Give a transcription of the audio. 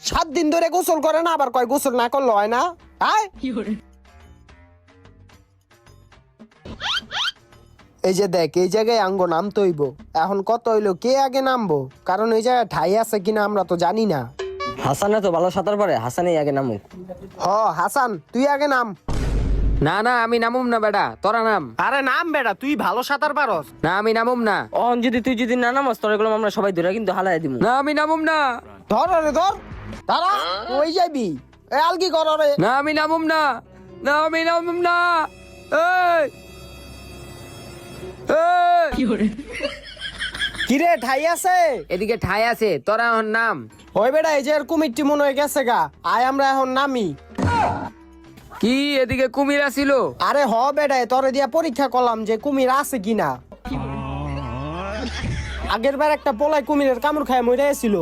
7 দিন ধরে গোসল করে না, আবার কয় গোসল না করলে হয় না। আয় এই যে দেখ, এই জায়গায় আঙ্গ নামতে হইব। এখন কত হইলো, কে আগে নামবো? কারণ এই জায়গায় ঠাই আছে কিনা আমরা তো জানি না। হাসানে তো ভালো সাঁতার পারে, হাসানই আগে নামুক। হাসান তুই আগে নাম। না না আমি নামুম না বেটা, তোরা নাম। আরে নাম বেটা, তুই ভালো সাঁতার পারস। না আমি নামুম না। অহন যদি তুই যদি না নামাস তোর এগুলো আমরা সবাই ধরে কিন্তু হালাই দিমু। না আমি নামুম না। ধর রে ধর, তারা ওই যাবি। এ আলগি কর রে। না আমি নামুম না। না আমি নামুম না। এই এই কিরে ঠাই আছে? এদিকে ঠাই আছে, তোরা এখন নাম। ওই বেটা, এই যে এর কুমিরটি মনে হয়ে গেছে গা। আয় আমরা এখন নামি। কি এদিকে কুমির আসিল? আরে বেটা, তোরে দিয়া পরীক্ষা করলাম যে কুমির আছে কিনা। আগের বার একটা পোলায় কুমিরের কামড় খায় মরে ছিল।